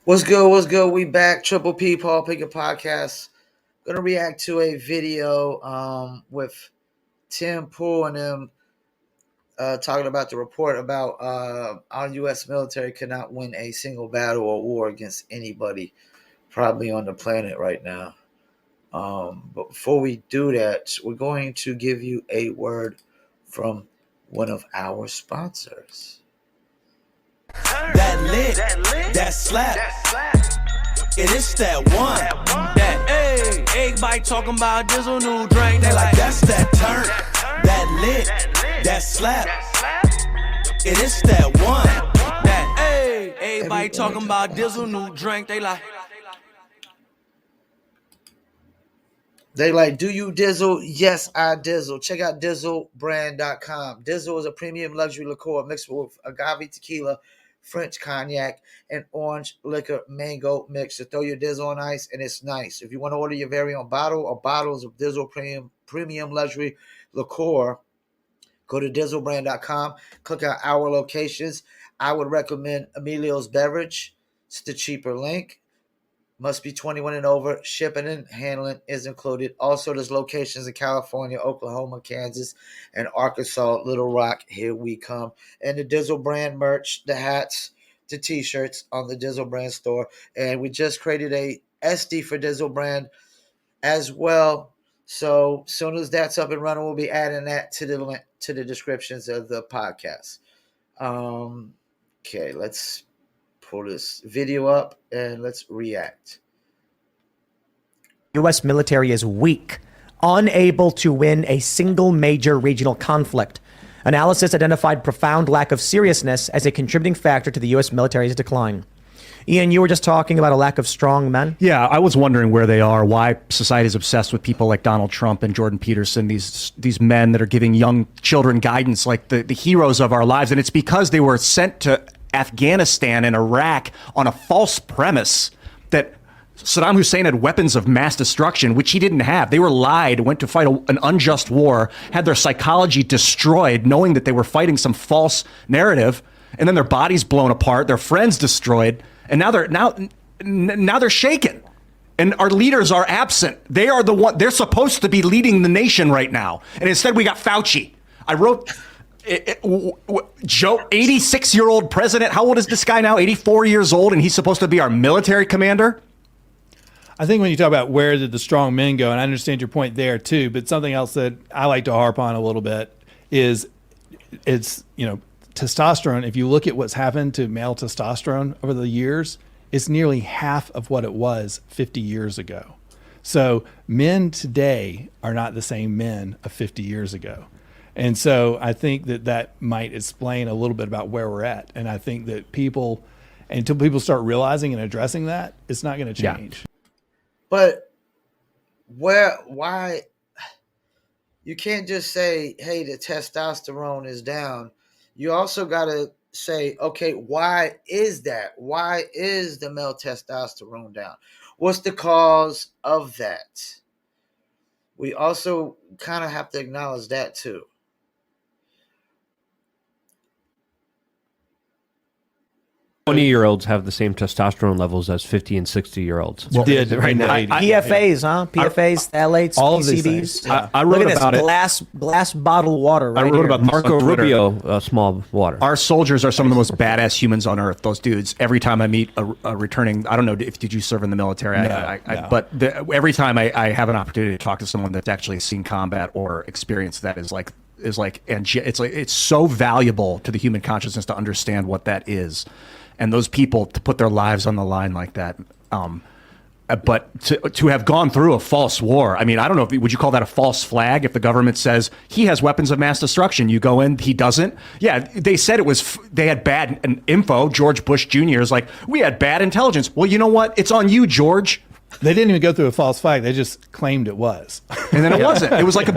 What's good? What's good? We back. Triple P Paul Pickett Podcast. Gonna react to a video with Tim Pool and them talking about the report about our U.S. military cannot win a single battle or war against anybody probably on the planet right now. But before we do that, we're going to give you a word from one of our sponsors. That lit, that slap. It is that one. That everybody talking about Dizzle new drink. They like that's that turn. That lit, that slap. It is that one. That everybody talking about Dizzle new drink. They like, do you dizzle? Yes, I dizzle. Check out dizzlebrand.com. Dizzle is a premium luxury liqueur mixed with agave tequila, French cognac, and orange liquor mango mix to throw your dizzle on ice, and it's nice. If you want to order your very own bottle or bottles of Dizzle premium luxury liqueur, go to dizzlebrand.com, click on our locations. I would recommend Emilio's Beverage. It's the cheaper link. Must be 21 and over. Shipping and handling is included. Also, there's locations in California, Oklahoma, Kansas, and Arkansas, Little Rock. Here we come. And the Dizzle brand merch, the hats, the t-shirts on the Dizzle brand store. And we just created a SD for Dizzle brand as well. So as soon as that's up and running, we'll be adding that to the link, to the descriptions of the podcast. Okay, let's pull this video up and let's react. U.S. military is weak, unable to win a single major regional conflict. Analysis identified profound lack of seriousness as a contributing factor to the U.S. military's decline. Ian, you were just talking about a lack of strong men. Yeah, I was wondering where they are, why society is obsessed with people like Donald Trump and Jordan Peterson, these men that are giving young children guidance like the heroes of our lives. And it's because they were sent to Afghanistan and Iraq on a false premise that Saddam Hussein had weapons of mass destruction, which he didn't have. They were lied, went to fight an unjust war, had their psychology destroyed, knowing that they were fighting some false narrative, and then their bodies blown apart, their friends destroyed, and now they're shaken. And our leaders are absent. They are the one. They're supposed to be leading the nation right now, and instead we got Fauci. I wrote. Joe, 86-year-old president. How old is this guy now? 84 years old, and he's supposed to be our military commander? I think when you talk about where did the strong men go, and I understand your point there too, but something else that I like to harp on a little bit is testosterone. If you look at what's happened to male testosterone over the years, it's nearly half of what it was 50 years ago. So men today are not the same men of 50 years ago. And so I think that might explain a little bit about where we're at. And I think that until people start realizing and addressing that, it's not going to change. Yeah. But why, you can't just say, hey, the testosterone is down. You also got to say, okay, why is that? Why is the male testosterone down? What's the cause of that? We also kind of have to acknowledge that too. 20-year-olds have the same testosterone levels as 50 and 60-year-olds. Well, right now. PFAs, PFAs, phthalates, all of these PCBs. things. Yeah. I wrote about it. Glass bottle water. Right I wrote here. about Marco Rubio, small water. Our soldiers are some of the most badass humans on earth. Those dudes. Every time I meet a returning, I don't know did you serve in the military? No. But every time I have an opportunity to talk to someone that's actually seen combat or experienced that it's so valuable to the human consciousness to understand what that is. And those people to put their lives on the line like that, but to have gone through a false war. I mean, I don't know would you call that a false flag? If the government says he has weapons of mass destruction, you go in, he doesn't. Yeah, they said they had bad info. George Bush Jr. is like, we had bad intelligence. Well, you know what? It's on you, George. They didn't even go through a false flag. They just claimed it was, and then it wasn't. It was like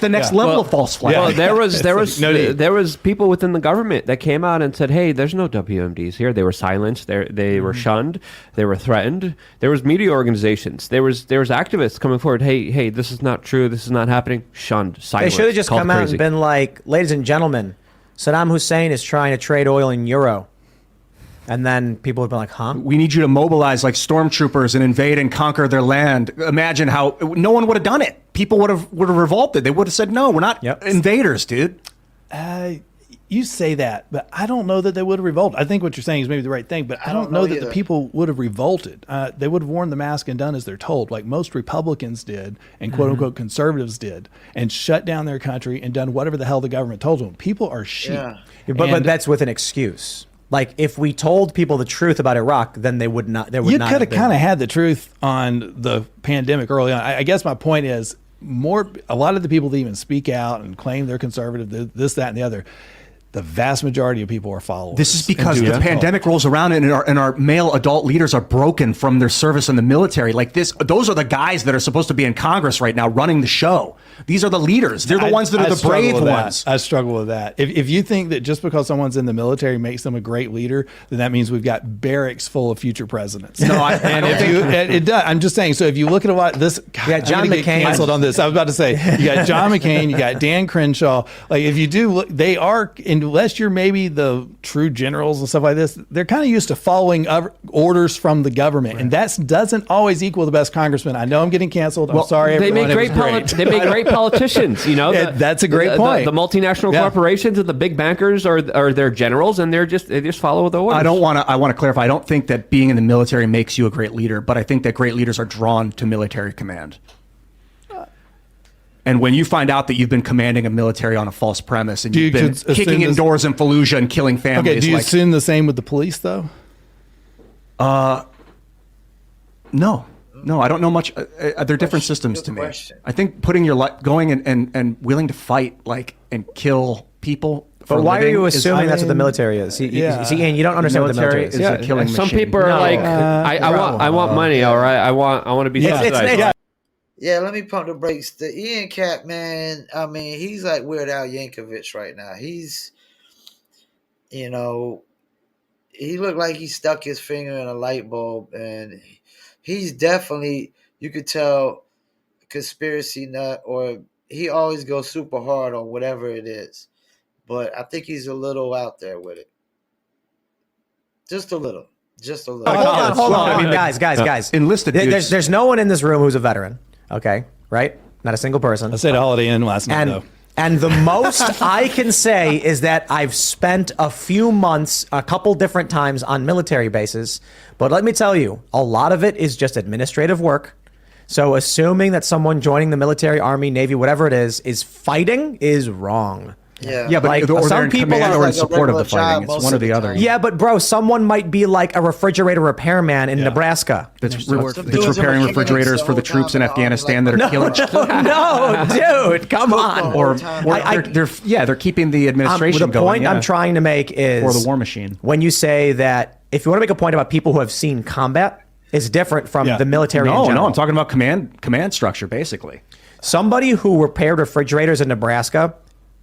the next level of false flag. Well, there was people within the government that came out and said, "Hey, there's no WMDs here." They were silenced. They were shunned. They were threatened. There was media organizations. There was activists coming forward. Hey, this is not true. This is not happening. Shunned. Silenced. They should have just come out and been like, ladies and gentlemen, Saddam Hussein is trying to trade oil in euro. And then people would be like, huh? We need you to mobilize like stormtroopers and invade and conquer their land. Imagine how no one would have done it. People would have revolted. They would have said, no, we're not invaders, dude. You say that, but I don't know that they would have revolted. I think what you're saying is maybe the right thing, but I don't know that the people would have revolted. They would have worn the mask and done as they're told, like most Republicans did and quote unquote conservatives did, and shut down their country and done whatever the hell the government told them. People are sheep. Yeah. But that's with an excuse. Like if we told people the truth about Iraq, then they would not. There would You not could have have kind of had the truth on the pandemic early on. I guess my point is a lot of the people that even speak out and claim they're conservative, this, that, and the other, the vast majority of people are followers. This is because the pandemic rolls around and our male adult leaders are broken from their service in the military. Like this, those are the guys that are supposed to be in Congress right now running the show. These are the leaders. They're the ones that are the brave ones. I struggle with that. If you think that just because someone's in the military makes them a great leader, then that means we've got barracks full of future presidents. No, it does. I'm just saying. So if you look at a lot, this Yeah, John I'm gonna get McCain. canceled on this. I was about to say you got John McCain, you got Dan Crenshaw. Like if you do, look, they are, unless you're maybe the true generals and stuff like this, they're kind of used to following orders from the government, and that doesn't always equal the best congressman. I know I'm getting canceled. I'm sorry. They everyone. make It was great politicians. You know, That's a great point. The multinational corporations and the big bankers are their generals, and they just follow the orders. I want to clarify. I don't think that being in the military makes you a great leader, but I think that great leaders are drawn to military command. And when you find out that you've been commanding a military on a false premise and you've been kicking in doors in Fallujah and killing families, Okay, do you assume the same with the police, though? No, I don't know much. They're different systems to me. question. I think putting your life, going and willing to fight and kill people. But why are you I assuming that's what the mean, military is? yeah. See, Ian, you don't understand what the military is. is a killing Some machine. people are like, I want money. All right, I want to be subsidized. Yeah, let me pump the brakes. The Ian Cap, man, I mean, he's like Weird Al Yankovic right now. He's, he looked like he stuck his finger in a light bulb, and he's definitely, you could tell, conspiracy nut, or he always goes super hard on whatever it is. But I think he's a little out there with it. Just a little. Hold on. I mean, guys. Enlisted dudes. There's no one in this room who's a veteran. Okay, right? Not a single person. I stayed at Holiday Inn last night, though. And the most I can say is that I've spent a few months, a couple different times on military bases. But let me tell you, a lot of it is just administrative work. So assuming that someone joining the military, army, navy, whatever it is fighting is wrong. Yeah, but like, or some they're in people command are or in like a support of the regular fighting. child It's most one or of the the other. time. Yeah, but bro, someone might be like a refrigerator repairman in Nebraska. That's dudes repairing are refrigerators the for the whole troops in time, Afghanistan like- that are killing. No, dude, come on. Or I- they're keeping the administration the going. point I'm trying to make is, Or the war machine. when you say that, if you want to make a point about people who have seen combat, it's different from the military in No, general. I'm talking about command structure, basically. Somebody who repaired refrigerators in Nebraska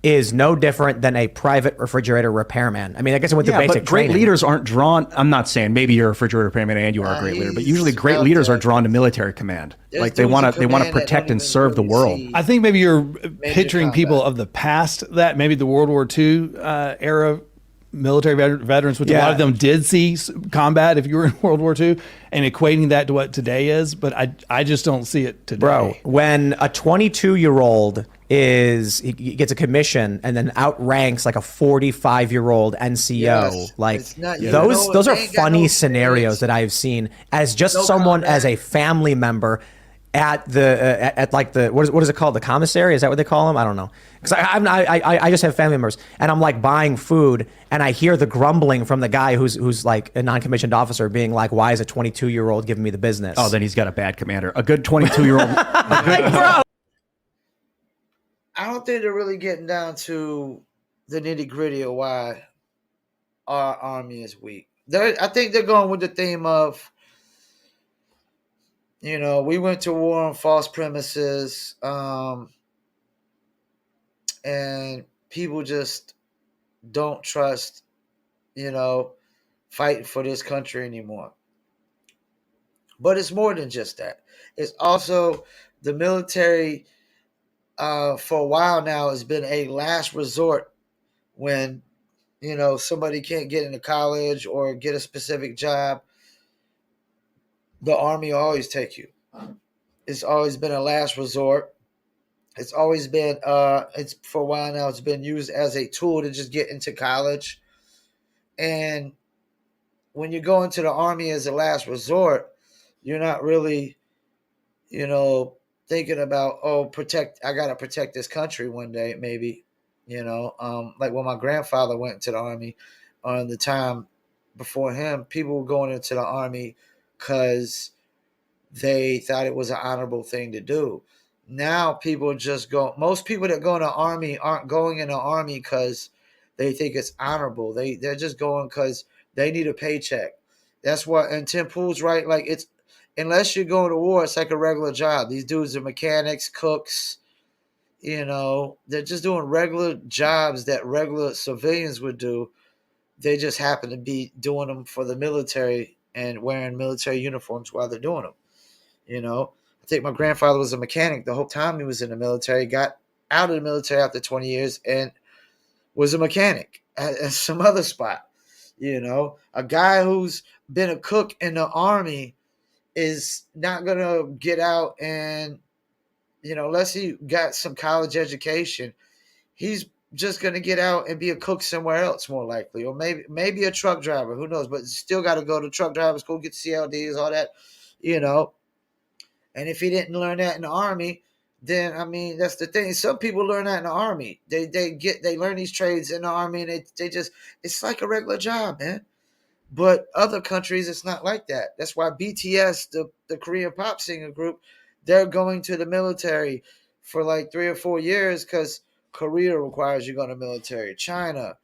is no different than a private refrigerator repairman. I mean, I guess I went through basic but great training. leaders aren't drawn. I'm not saying maybe you're a refrigerator repairman and you are a great leader, but usually he's great out leaders there. are drawn to military command. There's Like they dudes want in to command that protect don't and even serve the really world. see- I think maybe you're picturing combat. people of the past, that maybe the World War II era military veterans, which a lot of them did see combat if you were in World War II, and equating that to what today is. But I just don't see it today. Bro, when a 22-year-old he gets a commission and then outranks like a 45-year-old NCO, Yes, like it's not- you those know, are they ain't got funny no scenarios experience. that I've seen as just No someone combat. as a family member at the at like the what is it called, the commissary? Is that what they call them? I don't know, because I just have family members and I'm like buying food and I hear the grumbling from the guy who's like a non-commissioned officer being like, why is a 22-year-old giving me the business? Oh, then he's got a bad commander. A good 22-year-old. bro. I don't think they're really getting down to the nitty gritty of why our army is weak. I think they're going with the theme of, we went to war on false premises, and people just don't trust, fighting for this country anymore. But it's more than just that. It's also the military. For a while now has been a last resort when somebody can't get into college or get a specific job, the Army will always take you. It's always been a last resort. It's always been, it's for a while now, it's been used as a tool to just get into college. And when you go into the Army as a last resort, you're not really, thinking about, I got to protect this country one day, maybe, like when my grandfather went into the Army on the time before him, people were going into the Army because they thought it was an honorable thing to do. Now people just go. Most people that go in the Army aren't going in the Army because they think it's honorable. They're just going because they need a paycheck. That's what. And Tim Pool's right. Like, it's, unless you're going to war, it's like a regular job. These dudes are mechanics, cooks. They're just doing regular jobs that regular civilians would do. They just happen to be doing them for the military and wearing military uniforms while they're doing them. I think my grandfather was a mechanic the whole time he was in the military, got out of the military after 20 years and was a mechanic at some other spot. A guy who's been a cook in the Army is not going to get out and, unless he got some college education, he's just going to get out and be a cook somewhere else, more likely, or maybe a truck driver, who knows, but still got to go to truck driver school, get CLDs, all that, And if he didn't learn that in the Army, then, that's the thing. Some people learn that in the Army. They learn these trades in the Army, and they just, it's like a regular job, man. But other countries, it's not like that. That's why BTS, the Korean pop singer group, they're going to the military for like 3 or 4 years because Korea requires you to go to the military. China,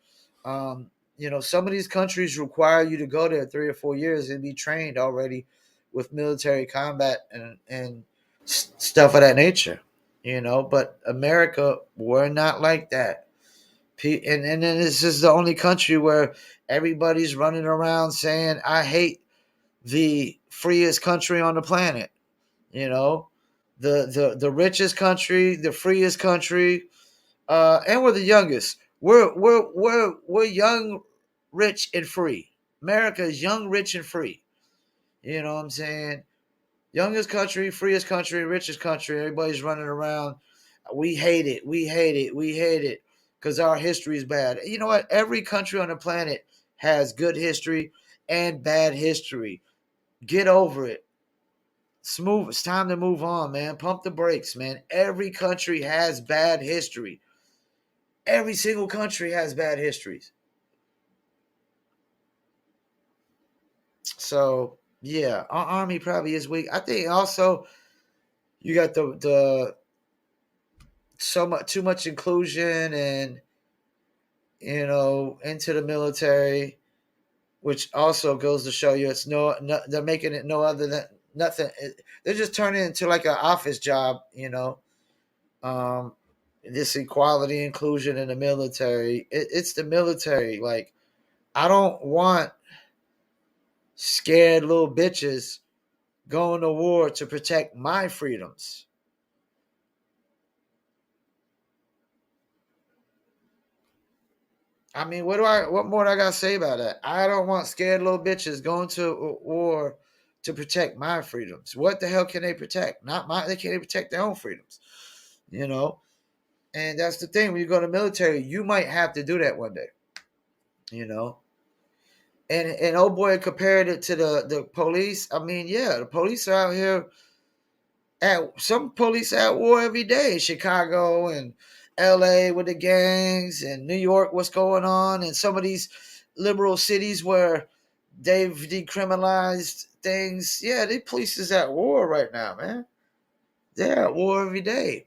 some of these countries require you to go there 3 or 4 years and be trained already with military combat and stuff of that nature. But America, we're not like that. And then this is the only country where everybody's running around saying, I hate the freest country on the planet. The richest country, the freest country, and we're the youngest. We're young, rich, and free. America is young, rich, and free. You know what I'm saying? Youngest country, freest country, richest country. Everybody's running around. We hate it. We hate it. We hate it. Because our history is bad. You know what? Every country on the planet has good history and bad history. Get over it. Smooth. It's time to move on, man. Pump the brakes, man. Every country has bad history. Every single country has bad histories. So, yeah, our Army probably is weak. I think also you got the too much inclusion and into the military, which also goes to show you it's they're making it no other than nothing. They're just turning it into like an office job, this equality inclusion in the military. It's the military. Like, I don't want scared little bitches going to war to protect my freedoms. What more do I gotta say about that? I don't want scared little bitches going to war to protect my freedoms. What the hell can they protect? They can't even protect their own freedoms. And that's the thing. When you go to the military, you might have to do that one day. And old boy compared it to the police. The police are out here some police at war every day. Chicago and LA with the gangs, and New York, what's going on, and some of these liberal cities where they've decriminalized things. Yeah, the police is at war right now, man. They're at war every day.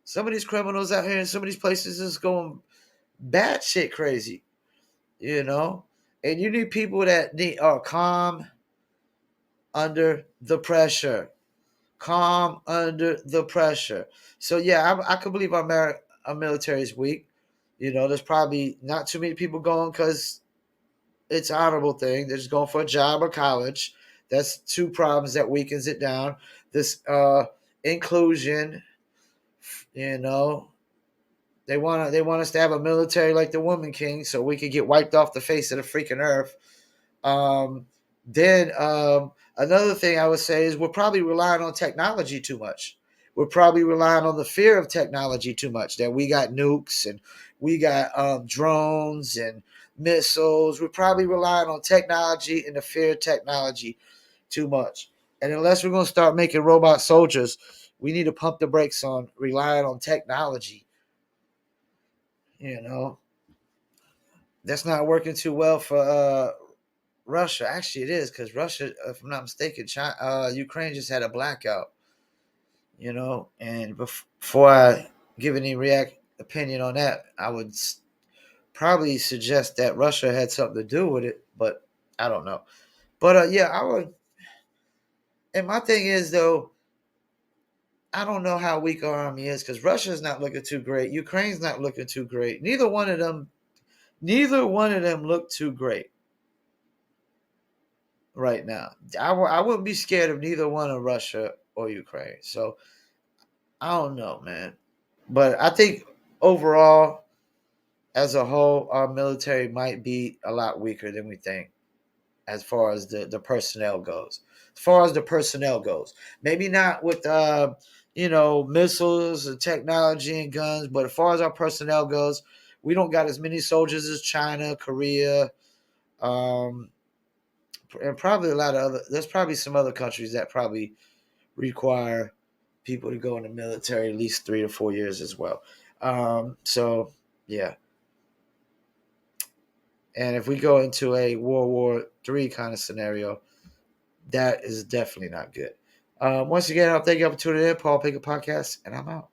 Some of these criminals out here in some of these places is going batshit crazy. And you need people that are calm under the pressure. Calm under the pressure. So yeah, I can believe our military is weak. There's probably not too many people going because it's an honorable thing. They're just going for a job or college. That's two problems that weakens it down. This inclusion, They want us to have a military like the Woman King, so we could get wiped off the face of the freaking earth. Then another thing I would say is we're probably relying on technology too much. We're probably relying on the fear of technology too much. That we got nukes and we got drones and missiles. We're probably relying on technology and the fear of technology too much. And unless we're going to start making robot soldiers, we need to pump the brakes on relying on technology. You know, that's not working too well for Russia. Actually, it is, because Russia, if I'm not mistaken, Ukraine just had a blackout. You know, and before I give any opinion on that, I would probably suggest that Russia had something to do with it, but I don't know. But yeah, I would. And my thing is, though, I don't know how weak our army is, because Russia's not looking too great. Ukraine's not looking too great. Neither one of them look too great right now. I wouldn't be scared of neither one of Russia or Ukraine. So I don't know, man. But I think overall, as a whole, our military might be a lot weaker than we think, as far as the personnel goes. As far as the personnel goes, maybe not with missiles and technology and guns, but as far as our personnel goes, we don't got as many soldiers as China, Korea, and probably a lot of other. There's probably some other countries that probably require people to go in the military at least 3 to 4 years as well. So yeah. And if we go into a World War III kind of scenario, that is definitely not good. Once again, I'll thank you for tuning in. Paul Pickett Podcast, and I'm out.